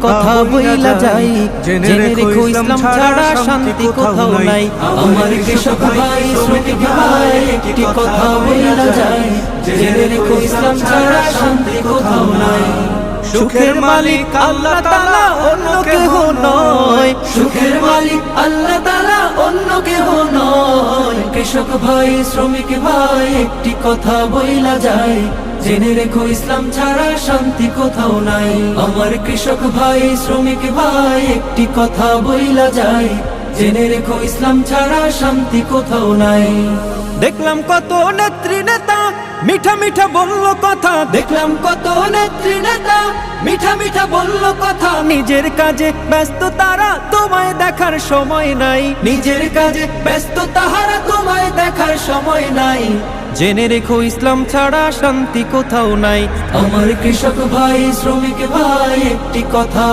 কথা বইলা যাই, জেনে রেখো ইসলাম ছাড়া শান্তি কোথাও নাই। আমার কৃষক ভাই শ্রমিক ভাই একটি কথা বইলা যাই, জেনে রেখো ইসলাম ছাড়া শান্তি কোথাও নাই। সুখের মালিক আল্লাহ তাআলা অন্য কেহ নয়, সুখের মালিক আল্লাহ তাআলা অন্য কেহ নয়। কৃষক ভাই শ্রমিক ভাই একটি কথা বইলা যায়, জেনে রেখো ইসলাম ছাড়া শান্তি কোথাও নাই। আমার কৃষক ভাই শ্রমিক ভাই একটি কথা বইলা যায়, জেনে রেখো ইসলাম ছাড়া শান্তি কোথাও নাই। দেখলাম কত নেত্রী নেতা মিঠা মিঠা বলল কথা, দেখলাম কত নেত্রী নেতা মিঠা মিঠা বলল কথা। নিজের কাজে ব্যস্ত তারা, তোমায় দেখার সময় নাই। নিজের কাজে ব্যস্ত তাহারা, তোমায় দেখার সময় নাই। জেনে রেখো ইসলাম ছাড়া শান্তি কোথাও নাই। আমার কৃষক ভাই শ্রমিক ভাই একটি কথা